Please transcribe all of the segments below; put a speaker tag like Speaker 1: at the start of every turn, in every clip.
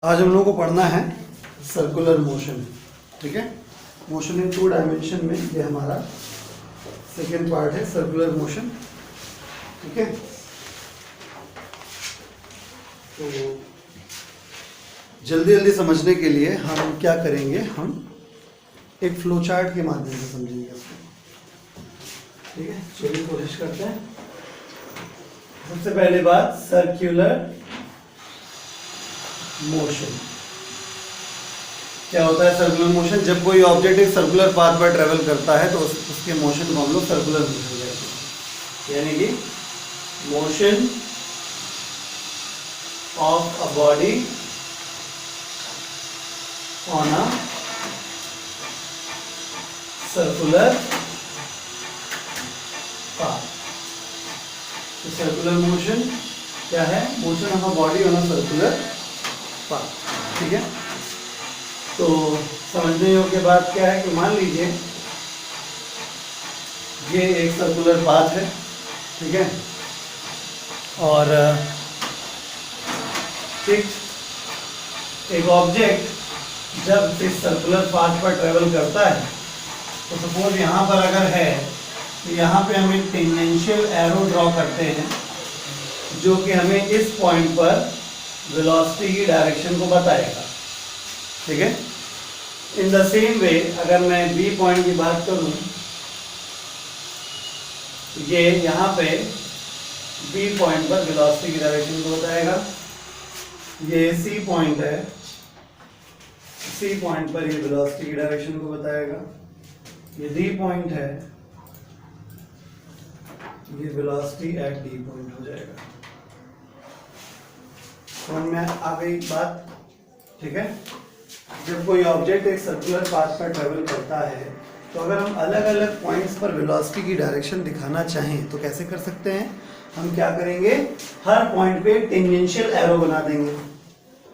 Speaker 1: आज हम लोगों को पढ़ना है सर्कुलर मोशन। ठीक है, मोशन इन 2 डायमेंशन में ये हमारा सेकेंड पार्ट है, सर्कुलर मोशन। ठीक है, तो जल्दी जल्दी समझने के लिए हम क्या करेंगे, हम एक फ्लो चार्ट के माध्यम से समझेंगे इसको। ठीक है, चलिए कोशिश करते हैं। सबसे पहली बात, सर्कुलर मोशन क्या होता है। सर्कुलर मोशन, जब कोई ऑब्जेक्ट एक सर्कुलर पाथ पर ट्रेवल करता है तो उसके मोशन को हम लोग सर्कुलर मोशन कहते हैं। यानी कि motion of a body on a circular path. तो सर्कुलर मोशन क्या है? Motion of a body on a circular path. ठीक है, तो समझने योग्य बात क्या है कि मान लीजिए ये एक सर्कुलर पाथ है। ठीक है, और एक ऑब्जेक्ट जब इस सर्कुलर पाथ पर ट्रेवल करता है तो सपोज यहाँ पर अगर है तो यहाँ पे हम एक टेंजेंशियल एरो ड्रॉ करते हैं जो कि हमें इस पॉइंट पर वेलोसिटी की डायरेक्शन को बताएगा। ठीक है, इन द सेम वे अगर मैं बी पॉइंट की बात करूं, ये यहाँ पे बी पॉइंट पर वेलोसिटी की डायरेक्शन को बताएगा। ये सी पॉइंट है, सी पॉइंट पर ये वेलोसिटी की डायरेक्शन को बताएगा। ये डी पॉइंट है, ये वेलोसिटी एट डी पॉइंट हो जाएगा। समझ में आ गई बात? ठीक है, जब कोई ऑब्जेक्ट एक सर्कुलर पाथ पर ट्रेवल करता है तो अगर हम अलग अलग पॉइंट्स पर वेलोसिटी की डायरेक्शन दिखाना चाहें तो कैसे कर सकते हैं? हम क्या करेंगे, हर पॉइंट पे टेंजेंशियल एरो बना देंगे।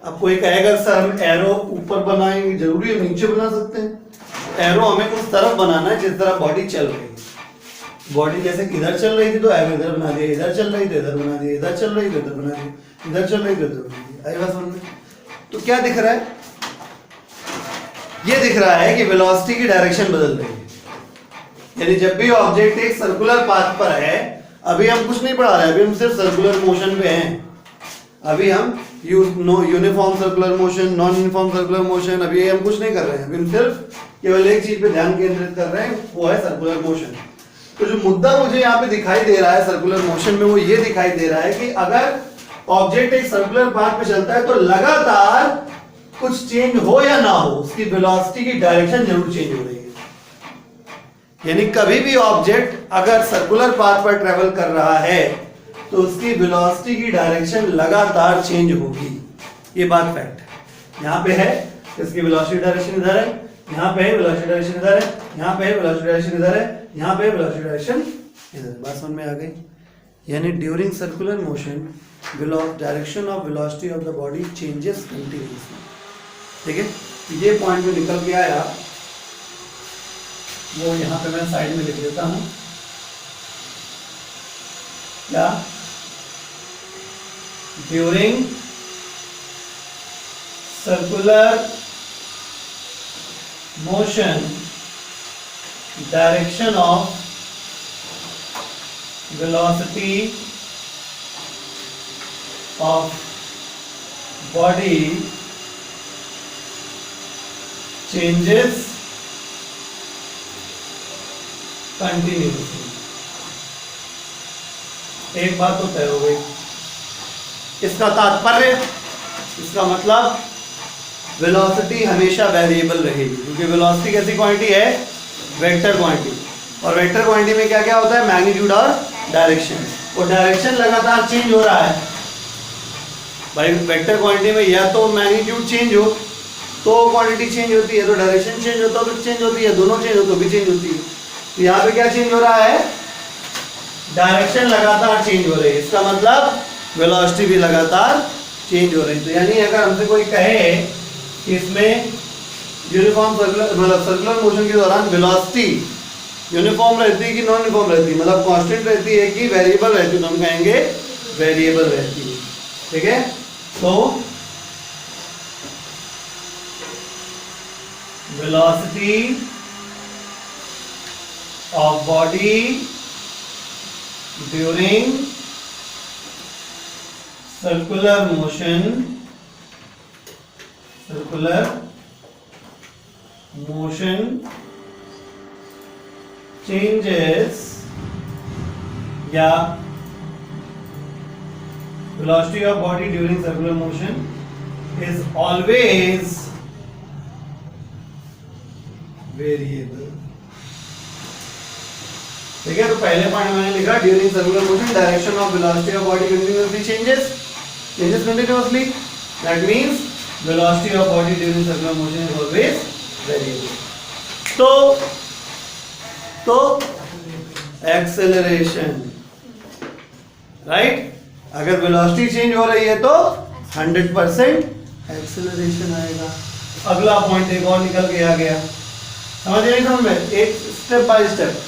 Speaker 1: अब कोई कहेगा सर हम एरो ऊपर बनाएंगे, जरूरी है नीचे बना सकते हैं? एरो हमें उस तरफ बनाना है जिस तरह बॉडी चल रही है। बॉडी जैसे इधर चल रही थी तो एरो इधर बना दिया, इधर चल रही थी इधर बना दिया, इधर चल रही थी इधर बना दिया, इधर चल रही थी इधर बना दिया। आई बात समझ में? तो क्या दिख रहा है? ये दिख रहा है कि वेलोसिटी की डायरेक्शन बदल रही है। यानी जब भी ऑब्जेक्ट एक सर्कुलर पाथ पर है, अभी हम कुछ नहीं पढ़ा रहे हैं, अभी हम सिर्फ सर्कुलर मोशन पे हैं। अभी हम uniform circular motion, non uniform circular motion, अभी हम कुछ नहीं कर रहे हैं। अभी हम सिर्फ केवल एक चीज पे ध्यान केंद्रित कर रहे हैं, वो है सर्कुलर मोशन। तो जो मुद्दा मुझे यहाँ पे दिखाई दे रहा है सर्कुलर मोशन में, वो ये दिखाई दे रहा है कि अगर ऑब्जेक्ट एक सर्कुलर पाथ पे चलता है तो लगातार कुछ चेंज हो या ना हो, उसकी वेलोसिटी की डायरेक्शन जरूर चेंज हो रही है। यानी कभी भी ऑब्जेक्ट अगर सर्कुलर पाथ पर ट्रेवल कर रहा है तो उसकी वेलोसिटी की डायरेक्शन लगातार चेंज होगी। ये बात फैक्ट है। यहाँ पे है इसकी वेलोसिटी डायरेक्शन इधर है, यहाँ पे है वेलोसिटी डायरेक्शन इधर है, यहाँ पे है वेलोसिटी डायरेक्शन इधर है, यहाँ पे वेलोसिटी डायरेक्शन इधर। बात समझ में आ गई? यानी during circular motion direction of velocity of the body changes continuously. ठीक है, ये पॉइंट में निकल के आया, वो यहाँ पे मैं साइड में लिख देता हूं। क्या? During circular motion direction of velocity of body changes continuously। एक बात तो तय हो गई। इसका तात्पर्य, इसका मतलब वेलोसिटी हमेशा वेरिएबल रहेगी, क्योंकि वेलोसिटी कैसी क्वांटिटी है? Vector quantity. और वेक्टर क्वांटिटी में क्या क्या होता है? मैग्नीट्यूड और डायरेक्शन। और डायरेक्शन लगातार चेंज हो रहा है भाई। वेक्टर क्वांटिटी में या तो मैग्नीट्यूड चेंज हो तो क्वांटिटी चेंज होती है, तो डायरेक्शन चेंज होता है तो चेंज होती है, दोनों चेंज हो तो भी चेंज होती है। तो यहाँ पे क्या चेंज हो रहा है? डायरेक्शन लगातार चेंज हो रही है, इसका मतलब वेलोसिटी भी लगातार चेंज हो रही है। तो यानी अगर हमसे कोई कहे कि इसमें यूनिफॉर्म सर्कुलर मोशन के दौरान वेलोसिटी यूनिफॉर्म रहती है कि नॉन यूनिफॉर्म रहती है, मतलब कांस्टेंट रहती है कि वेरिएबल रहती है, तो हम कहेंगे वेरिएबल रहती है। ठीक है, तो velocity of body during circular motion changes, या velocity of body during circular motion is always variable. ठीक है, तो पहले पॉइंट मैंने लिखा during circular motion direction of velocity of body continuously changes continuously, that means velocity of body during circular motion is always variable. तो acceleration, right, अगर velocity change हो रही है तो 100% एक्सेलरेशन आएगा. अगला पॉइंट एक और निकल के आ गया, समझ रहे हैं हम, एक स्टेप बाय स्टेप.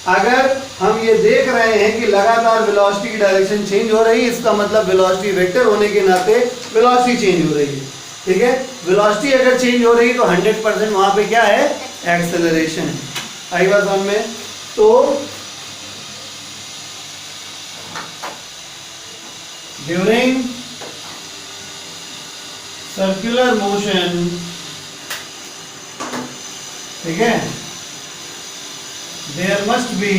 Speaker 1: अगर हम ये देख रहे हैं कि लगातार वेलोसिटी की डायरेक्शन चेंज हो रही है, इसका मतलब वेलोसिटी वेक्टर होने के नाते वेलोसिटी चेंज हो रही है. ठीक है, वेलोसिटी अगर चेंज हो रही है तो 100% वहां पे क्या है, एक्सेलरेशन है. आई बात समझ में. तो ड्यूरिंग सर्कुलर मोशन, ठीक है, there must be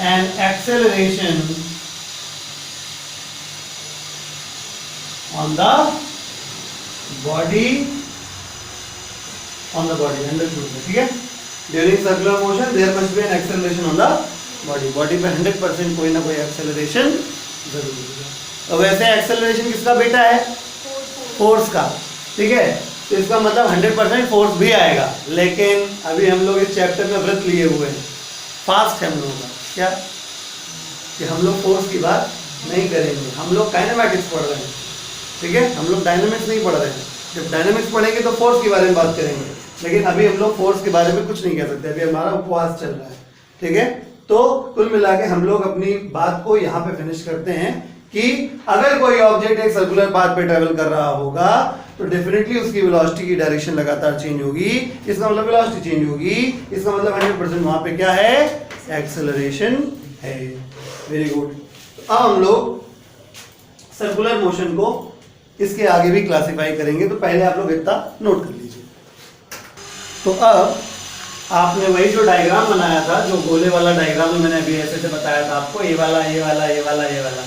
Speaker 1: an acceleration on the body, understood, ठीक है. During circular motion there must be an acceleration on the body. Body पे 100% कोई ना कोई एक्सेलरेशन जरूर होगा. तो वैसे एक्सेलरेशन किसका बेटा है, फोर्स का. ठीक है, तो इसका मतलब 100% फोर्स भी आएगा. लेकिन अभी हम लोग इस चैप्टर में व्रत लिए हुए हैं, फास्ट है हम लोगों का, क्या कि हम लोग फोर्स की बात नहीं करेंगे. हम लोग काइनेमैटिक्स पढ़ रहे हैं, ठीक है, हम लोग डायनामिक्स नहीं पढ़ रहे हैं. जब डायनामिक्स पढ़ेंगे तो फोर्स के बारे में बात करेंगे, लेकिन अभी हम लोग फोर्स के बारे में कुछ नहीं कह सकते. अभी हमारा उपवास चल रहा है. ठीक है, तो कुल मिला के हम लोग अपनी बात को यहाँ पे फिनिश करते हैं कि अगर कोई ऑब्जेक्ट एक सर्कुलर पाथ पे ट्रेवल कर रहा होगा तो डेफिनेटली उसकी वेलोसिटी की डायरेक्शन लगातार चेंज होगी. इसका मतलब वेलोसिटी चेंज होगी, इसका मतलब 100% वहां पे क्या है, एक्सेलरेशन है. Very good. अब हम लोग सर्कुलर मोशन को इसके आगे भी क्लासिफाई करेंगे, तो पहले आप लोग इतना नोट कर लीजिए. तो अब आपने वही जो डायग्राम बनाया था, जो गोले वाला डायग्राम में मैंने अभी ऐसे से बताया था आपको, ये वाला ये वाला ये वाला ये वाला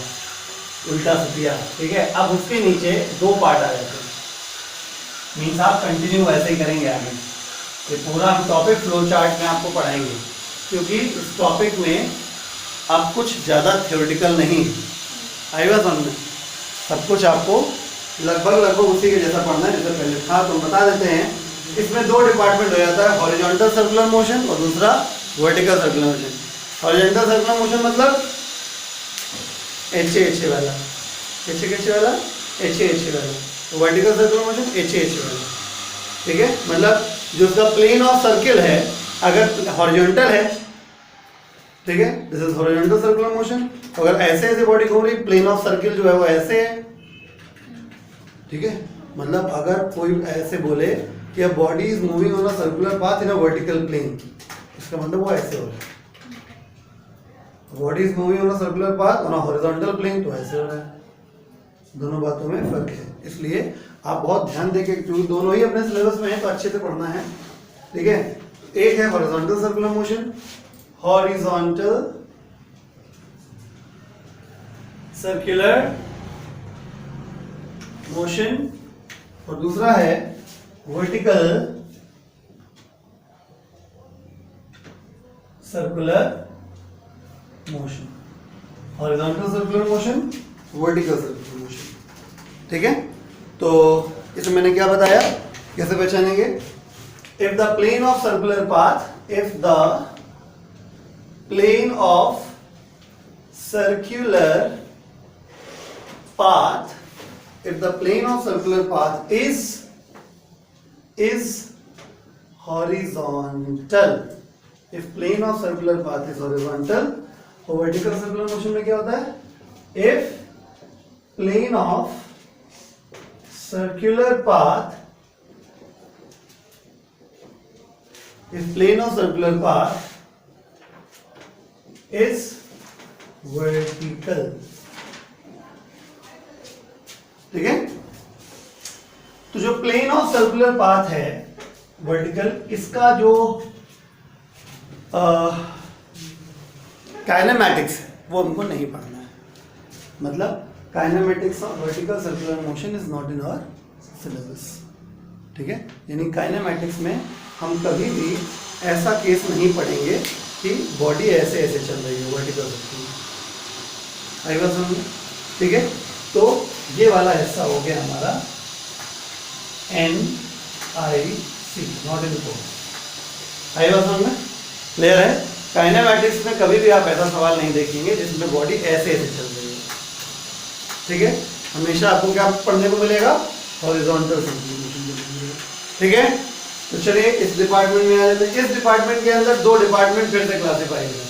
Speaker 1: उल्टा सीधा. ठीक है, अब उसके नीचे दो पार्ट आ जाते हैं. मीन्स आप कंटिन्यू ऐसे ही करेंगे आगे. ये पूरा हम टॉपिक फ्लो चार्ट में आपको पढ़ाएंगे, क्योंकि इस टॉपिक में अब कुछ ज़्यादा थ्योरेटिकल नहीं आएगा समझ. सब कुछ आपको लगभग उसी के जैसा पढ़ना है जैसा पहले था. तो हम बता देते हैं, इसमें दो डिपार्टमेंट हो जाता है, हॉरिजॉन्टल सर्कुलर मोशन और दूसरा vertical circular motion. Horizontal circular motion मतलब एच वाला, एच वाला. वर्टिकल सर्कुलर मोशन एच वाला. ठीक है, मतलब जो उसका प्लेन ऑफ सर्किल है अगर हॉरिजॉन्टल है, ठीक है, this is horizontal circular motion. अगर ऐसे ऐसे बॉडी घूम रही, प्लेन ऑफ सर्किल जो है वो ऐसे है. ठीक है, मतलब अगर कोई ऐसे बोले कि a body is moving on a circular path in a vertical plane, इसका मतलब वो ऐसे हो रहा है. Body is moving on a circular path on a horizontal plane, तो ऐसे हो रहा है. दोनों बातों में फर्क है, इसलिए आप बहुत ध्यान देके, क्योंकि दोनों ही अपने सिलेबस में है तो अच्छे से पढ़ना है. ठीक है, एक है horizontal circular motion, horizontal circular motion, और दूसरा है vertical circular motion. Horizontal circular motion, vertical circular motion. ठीक है, तो इसमें मैंने क्या बताया, कैसे पहचानेंगे. If the plane of circular path, if the plane of circular path, if the plane of circular path is horizontal, if plane of circular path is horizontal, तो vertical circular motion में क्या होता है, if plane of circular path, if plane of circular path is vertical, ठीक है। तो जो plane of circular path है वर्टिकल, इसका जो काइनेमैटिक्स है वो हमको नहीं पढ़ना है। मतलब kinematics of vertical circular motion is not in our syllabus, ठीक है। यानी काइनेमैटिक्स में हम कभी भी ऐसा केस नहीं पढ़ेंगे कि बॉडी ऐसे ऐसे चल रही है वर्टिकल सर्कुलर, आई बात समझ, ठीक है। तो ये वाला हिस्सा हो गया हमारा NIC, नॉट इन कोर्स, आई बात समझ में, क्लियर है। काइनेमैटिक्स में कभी भी आप ऐसा सवाल नहीं देखेंगे जिसमें बॉडी ऐसे ऐसे चल रही है, ठीक है। हमेशा आपको क्या पढ़ने को मिलेगा, हॉरिजॉन्टल सर्कुलेशन, ठीक है। तो चलिए इस डिपार्टमेंट में आ जाते हैं। इस डिपार्टमेंट के अंदर दो डिपार्टमेंट फिर से क्लासिफाई हैं,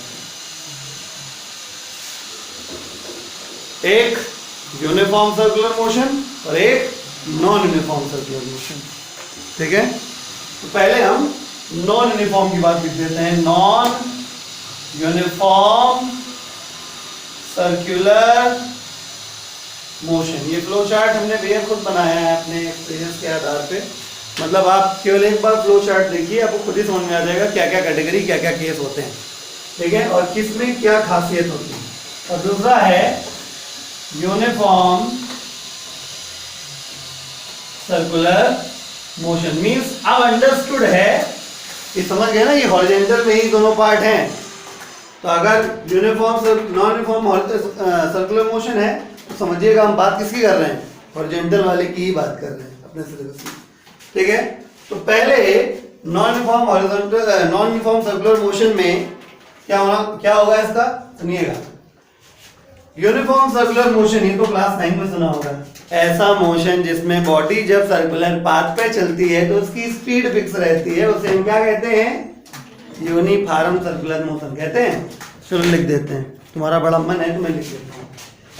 Speaker 1: एक यूनिफॉर्म सर्कुलर मोशन और एक नॉन यूनिफॉर्म सर्कुलर मोशन, ठीक है। तो पहले हम नॉन यूनिफॉर्म की बात लिख देते हैं, नॉन यूनिफॉर्म सर्कुलर मोशन। ये फ्लो चार्ट हमने भैया खुद बनाया है अपने एक्सपीरियंस के आधार पे। मतलब आप केवल एक बार फ्लो चार्ट देखिए, आपको खुद ही समझ में आ जाएगा क्या क्या कैटेगरी, क्या क्या केस होते हैं, ठीक है, और किस में क्या खासियत होती है। और दूसरा है यूनिफॉर्म सर्कुलर मोशन। मींस अब अंडरस्टूड है, ये समझ गए ना, ये हॉरिजॉन्टल में ही दोनों पार्ट हैं। तो अगर uniform non uniform circular motion है तो समझिएगा हम बात किसकी कर रहे हैं, हॉरिजॉन्टल वाले की ही बात कर रहे हैं अपने सिलेबस में, ठीक है। तो पहले नॉन यूनिफॉर्म सर्कुलर मोशन में क्या होगा इसका, सुनिएगा। यूनिफॉर्म सर्कुलर मोशन, ये तो क्लास 9 में सुना होगा, ऐसा मोशन जिसमें बॉडी जब सर्कुलर पाथ पे चलती है तो उसकी स्पीड फिक्स रहती है, उसे हम क्या कहते हैं, यूनिफॉर्म सर्कुलर मोशन कहते हैं। चलो लिख देते हैं, तुम्हारा बड़ा मन है तो मैं लिख देता हूँ,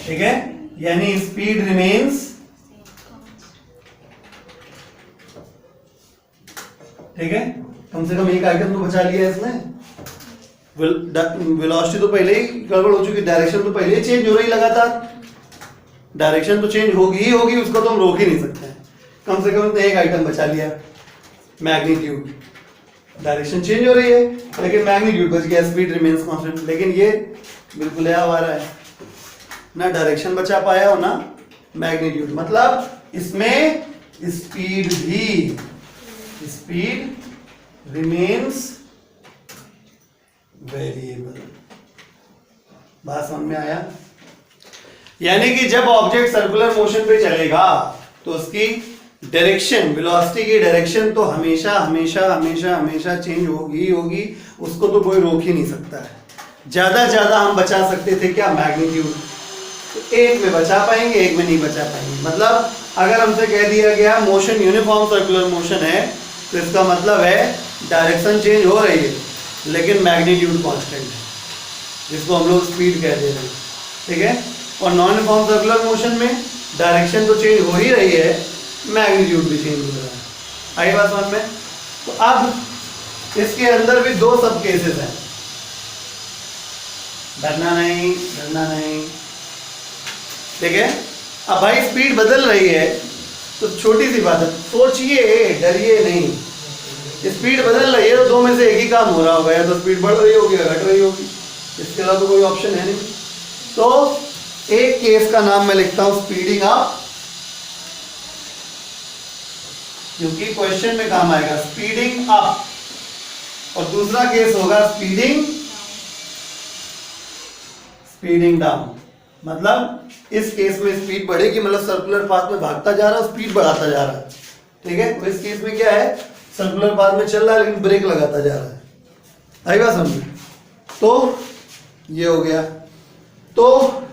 Speaker 1: ठीक है। यानी स्पीड रिमेन्स, ठीक है, कम से कम एक आइटम तो बचा लिया इसमें। वेलोसिटी तो पहले ही गड़बड़ हो चुकी, डायरेक्शन तो पहले ही चेंज हो रही लगातार, डायरेक्शन तो चेंज होगी ही होगी, उसको तो हम रोक ही नहीं सकते हैं। कम से कम एक आइटम बचा लिया, मैग्नीट्यूड। डायरेक्शन चेंज हो रही है लेकिन मैग्नीट्यूड बच गया, स्पीड रिमेन्स कांस्टेंट। लेकिन ये बिल्कुल यह आ रहा है, ना डायरेक्शन बचा पाया और ना मैग्नीट्यूड। मतलब इसमें स्पीड रिमेन्स वेरिएबल। बात समझ में आया। यानी कि जब ऑब्जेक्ट सर्कुलर मोशन पे चलेगा तो उसकी डायरेक्शन, वेलोसिटी की डायरेक्शन तो हमेशा हमेशा हमेशा हमेशा चेंज होगी ही होगी, उसको तो कोई रोक ही नहीं सकता है। ज्यादा से ज्यादा हम बचा सकते थे क्या, मैग्नीट्यूड, तो एक में बचा पाएंगे, एक में नहीं बचा पाएंगे। मतलब अगर हमसे कह दिया गया मोशन यूनिफॉर्म सर्कुलर मोशन है तो इसका मतलब है डायरेक्शन चेंज हो रही है लेकिन मैग्नीट्यूड कांस्टेंट है, जिसको हम लोग स्पीड कह दे रहे हैं, ठीक है। और नॉन यूनिफॉर्म सर्कुलर मोशन में डायरेक्शन तो चेंज हो ही रही है, मैग्नीट्यूड भी चेंज हो रहा है। आई बात समझ में। तो अब इसके अंदर भी दो सब केसेस हैं, डरना नहीं, ठीक है। अब भाई स्पीड बदल रही है तो छोटी सी बात है, सोचिए, डरिए नहीं। स्पीड बदल रही है तो दो में से एक ही काम हो रहा होगा, या तो स्पीड बढ़ रही होगी या घट रही होगी, इसके अलावा तो कोई ऑप्शन है नहीं। तो एक केस का नाम मैं लिखता हूं स्पीडिंग अप, क्योंकि क्वेश्चन में काम आएगा स्पीडिंग अप, और दूसरा केस होगा स्पीडिंग डाउन। मतलब इस केस में स्पीड बढ़ेगी, मतलब सर्कुलर पाथ में भागता जा रहा है, स्पीड बढ़ाता जा रहा है, ठीक है। तो इस केस में क्या है, सर्कुलर पाथ में चल रहा है लेकिन ब्रेक लगाता जा रहा है। आई बात समझ में। तो ये हो गया, तो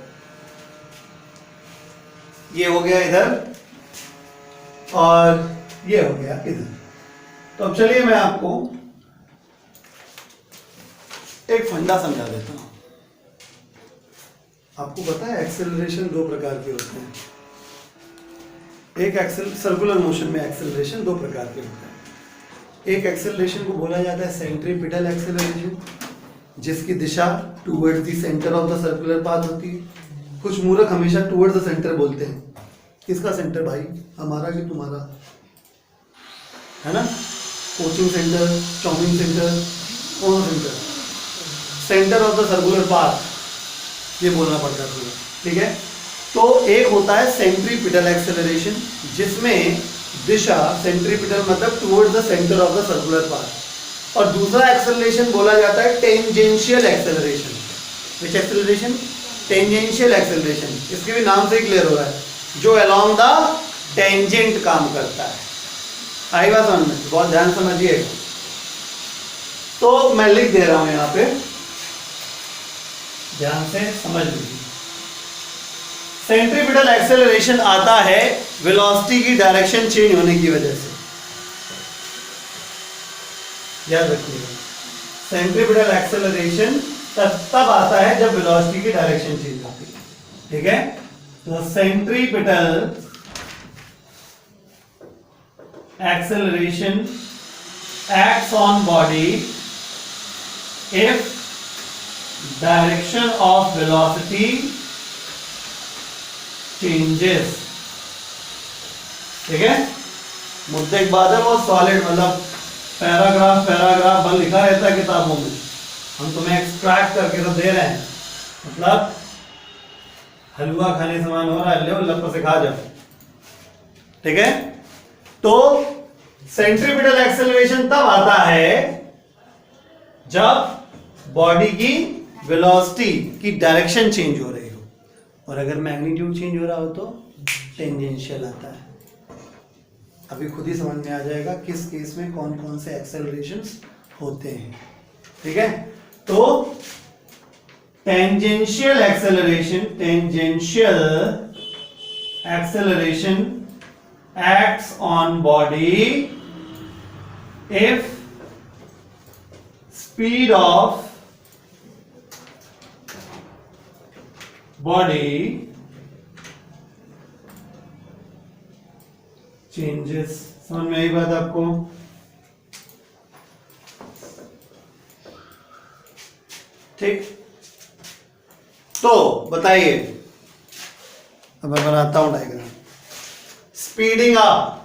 Speaker 1: ये हो गया इधर और ये हो गया इधर। तो अब चलिए मैं आपको एक फंडा समझा देता हूं। आपको पता है एक्सेलरेशन दो प्रकार के होते हैं, एक सर्कुलर मोशन में एक्सेलरेशन दो प्रकार के होते हैं। एक एक्सेलरेशन को बोला जाता है सेंट्रीपिटल एक्सेलरेशन, जिसकी दिशा towards the centre of the circular path होती है। कुछ मूर्ख हमेशा टूवर्ड्स द सेंटर बोलते हैं। किसका सेंटर भाई, हमारा कि तुम्हारा, है ना? कोचिंग सेंटर, चाउमिन सेंटर, कौन सा centre? Centre of the circular path, ये बोलना पड़ता है पूरा, ठीक है। तो एक होता है सेंट्रीपिटल एक्सेलरेशन, जिसमें दिशा सेंट्रीपिटल मतलब towards the centre of the circular path, और दूसरा एक्सेलरेशन बोला जाता है टेंजेंशियल एक्सेलरेशन। विच एक्सेलरेशन? Tangential acceleration. इसके भी नाम से क्लियर हो रहा है, जो अलोंग द टेंजेंट काम करता है। आई बात समझ में? बहुत ध्यान समझिए। तो मैं लिख दे रहा हूं यहां पे, ध्यान से समझ लीजिए। सेंट्रीपिटल एक्सेलरेशन आता है वेलोसिटी की डायरेक्शन चेंज होने की वजह से, याद रखिएगा। सेंट्रीपिटल एक्सेलरेशन तब आता है जब वेलोसिटी की डायरेक्शन चेंज होती है, ठीक है। तो centripetal acceleration acts on body if direction of velocity changes, ठीक है। मुद्दे की बात है, वो सॉलिड मतलब पैराग्राफ बल लिखा रहता है किताबों में, हम तुम्हें एक्सट्रैक्ट करके तो दे रहे हैं, मतलब हलवा खाने समान हो रहा है, ले लप से खा जाओ, ठीक है। तो सेंट्रीपिटल एक्सेलरेशन तब आता है जब बॉडी की वेलोसिटी की डायरेक्शन चेंज हो रही हो, और अगर मैग्नीट्यूड चेंज हो रहा हो तो टेंजेंशियल आता है। अभी खुद ही समझ में आ जाएगा किस केस में कौन कौन से एक्सेलरेशंस होते हैं, ठीक है। तो tangential acceleration acts on body if speed of body changes। समझ में आई बात आपको? ठीक, तो बताइए, अब मैं बनाता हूं डायग्राम। स्पीडिंग अप,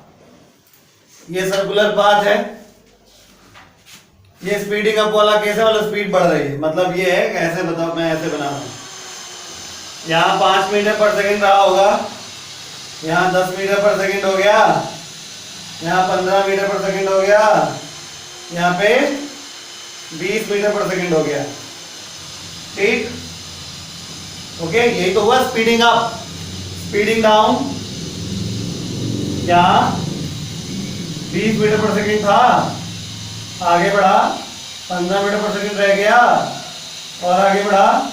Speaker 1: ये सर्कुलर पाथ है, ये स्पीडिंग अप वाला कैसे वाला स्पीड बढ़ रही है, मतलब ये है कैसे, बताओ, मैं ऐसे बना रहा हूं, यहां 5 मीटर पर सेकंड रहा होगा, यहां 10 मीटर पर सेकंड हो गया, यहां 15 मीटर पर सेकंड हो गया, यहां पे 20 मीटर पर सेकंड हो गया, ठीक, ओके। यही तो हुआ स्पीडिंग अप। स्पीडिंग डाउन, यहाँ 20 मीटर पर सेकंड था, आगे बढ़ा 15 मीटर पर सेकंड रह गया, और आगे बढ़ा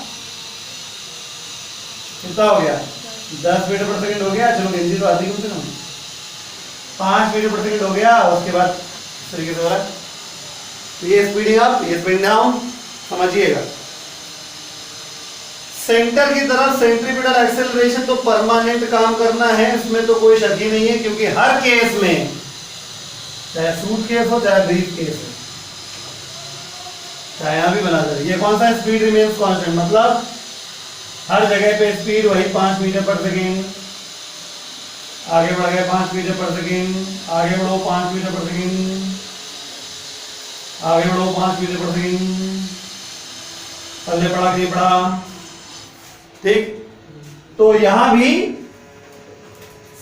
Speaker 1: कितना हो गया, 10 मीटर पर सेकंड हो गया, चलो हिंदी तो आती कम से कम, 5 मीटर पर सेकंड हो गया, उसके बाद इस तरीके से हो रहा है। तो ये स्पीडिंग अप, ये स्पीडिंग डाउन, समझिएगा। सेंटर की तरफ सेंट्रीपिटल एक्सेलरेशन तो परमानेंट काम करना है, इसमें तो कोई शक ही नहीं है, क्योंकि हर केस में, चाहे सूट केस हो चाहे ब्रीफ केस हो, चाहे यहां भी बना दे, ये कौन सा स्पीड रिमेन्स कांस्टेंट, मतलब हर जगह पे स्पीड वही 5 मीटर पर सेकेंड, आगे बढ़ गए 5 मीटर पर सेकेंड, आगे बढ़ो 5 मीटर पर सेकेंड, आगे बढ़ो 5 मीटर पर सेकेंड, पल्ले पड़ा कि पड़ा, ठीक। तो यहां भी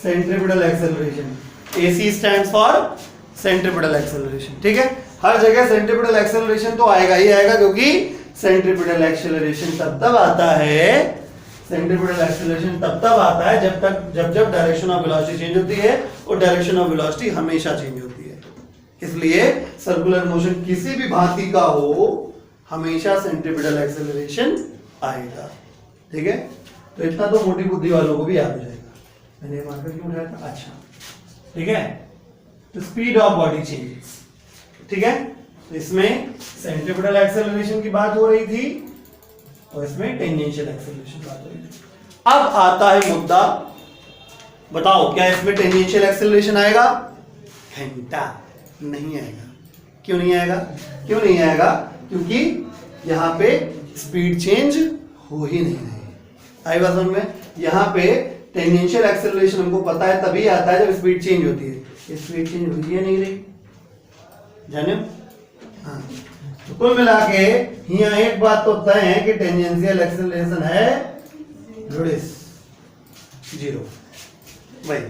Speaker 1: centripetal acceleration, AC stands for centripetal acceleration, ठीक है। हर जगह सेंट्रीपिटल एक्सेलरेशन तो आएगा ही आएगा, क्योंकि सेंट्रीपिटल एक्सेलरेशन तब आता है, सेंट्रीपिटल एक्सेलरेशन तब आता है जब डायरेक्शन ऑफ वेलोसिटी चेंज होती है, और डायरेक्शन ऑफ वेलोसिटी हमेशा चेंज होती है। इसलिए सर्कुलर मोशन किसी भी भांति का हो, हमेशा सेंट्रीपिटल एक्सेलरेशन आएगा, ठीक है। तो इतना तो मोटी बुद्धि वालों को भी याद हो जाएगा। मैंने मार्कर क्यों उठाया था, अच्छा, ठीक है। तो स्पीड ऑफ बॉडी चेंजेस, ठीक है। तो इसमें सेंट्रीपिटल एक्सेलरेशन की बात हो रही थी, और इसमें टेंजेंशियल एक्सेलरेशन की बात हो रही थी। अब आता है मुद्दा बताओ क्या इसमें टेंजेंशियल एक्सेलरेशन आएगा? घंटा नहीं आएगा। क्यों नहीं आएगा? क्यों नहीं आएगा? क्योंकि यहाँ पे स्पीड चेंज हो ही नहीं रही। आई बात समझ में? यहाँ पे टेंजेंशियल एक्सेलरेशन हमको पता है तभी आता है जब स्पीड चेंज होती है। स्पीड चेंज हुई है नहीं रही, जाने? हाँ, तो कुल मिला के यहाँ एक बात तो तय है कि टेंजेंशियल एक्सेलरेशन है जीरो। वही।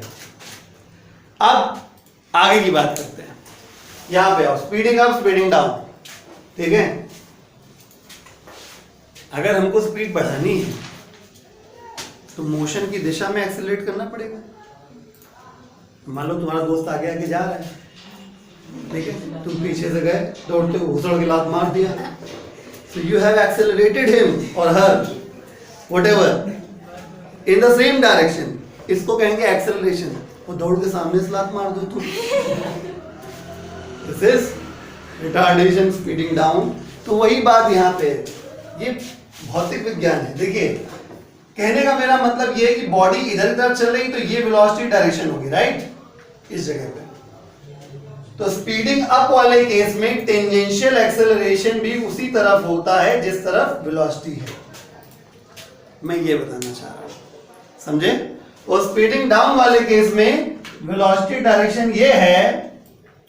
Speaker 1: अब आगे की बात करते हैं। यहां पे आओ, स्पीडिंग अप स्पीडिंग डाउन, ठीक है? अगर हमको स्पीड बढ़ानी है तो मोशन की दिशा में एक्सेलरेट करना पड़ेगा। मान लो तुम्हारा दोस्त आगे आगे जा रहा है, ठीक है, तुम पीछे से गए, दौड़ते हुए घुसड़ के लात मार दिया, so you have accelerated him or her whatever in the same direction, इसको कहेंगे एक्सेलरेशन। वो दौड़ के सामने से लात मार दो तुम, this is retardation, speeding down. तो वही बात यहाँ पे, ये भौतिक विज्ञान है। देखिए, कहने का मेरा मतलब ये है कि बॉडी इधर की तरफ चल रही तो ये वेलोसिटी डायरेक्शन होगी, राइट, इस जगह पे। तो स्पीडिंग अप वाले केस में टेंजेंशियल एक्सेलरेशन भी उसी तरफ होता है जिस तरफ वेलोसिटी है। मैं ये बताना चाह रहा हूं, समझे? और स्पीडिंग डाउन वाले केस में वेलोसिटी डायरेक्शन ये है,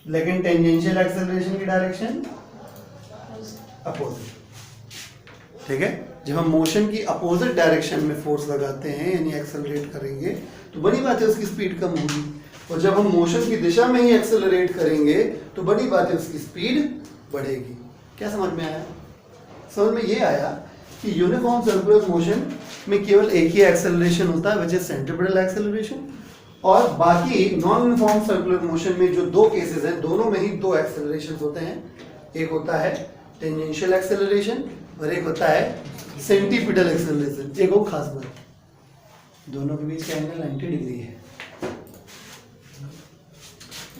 Speaker 1: लेकिन टेंजेंशियल एक्सेलरेशन की डायरेक्शन अपोजिट, ठीक है? जब हम मोशन की अपोजिट डायरेक्शन में फोर्स लगाते हैं, यानी एक्सेलरेट करेंगे, तो बड़ी बात है उसकी स्पीड कम होगी। और जब हम मोशन की दिशा में ही एक्सेलरेट करेंगे तो बड़ी बात है उसकी स्पीड बढ़ेगी। क्या समझ में आया? समझ में ये आया कि यूनिफॉर्म सर्कुलर मोशन में केवल एक ही एक्सेलरेशन होता है, विच इज सेंट्रीपिटल एक्सेलरेशन, और बाकी नॉन यूनिफॉर्म सर्कुलर मोशन में जो दो केसेस हैं, दोनों में ही दो एक्सेलरेशन होते हैं। एक होता है टेंजेंशियल एक्सेलरेशन और एक होता है सेंट्रीपिटल एक्सेलरेशन। एक और खास बात, दोनों के बीच का एंगल 90 डिग्री है,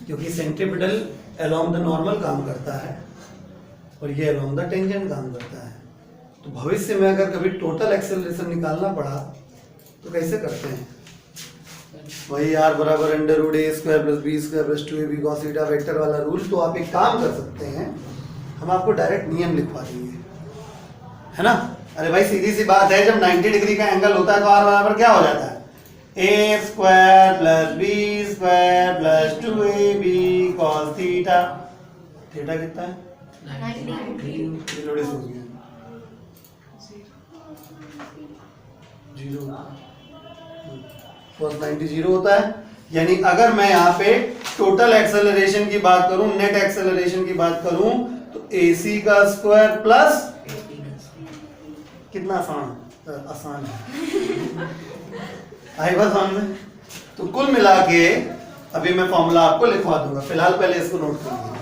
Speaker 1: क्योंकि सेंट्रीपिटल अलोंग द नॉर्मल काम करता है और ये अलोंग द टेंजेंट काम करता है। तो भविष्य में अगर कभी टोटल एक्सेलरेशन निकालना पड़ा तो कैसे करते हैं? वही r बराबर √a² + b² + 2ab cos theta vector वाला रूल। तो आप एक काम कर सकते हैं, हम आपको डायरेक्ट नियम लिखवा देंगे, है ना? अरे भाई सीधी सी बात है, जब 90 डिग्री का एंगल होता है तो r बराबर क्या हो जाता है? a² + b² + 2ab cos theta. Theta कितना है? 90। cos 90 0 होता है। यानी अगर मैं यहाँ पे टोटल एक्सेलरेशन की बात करूं, नेट एक्सेलरेशन की बात करूं, तो ac² प्लस कितना आसान है। आई बात समझ में? तो कुल मिला के अभी मैं फॉर्मूला आपको लिखवा दूंगा, फिलहाल पहले इसको नोट करिए।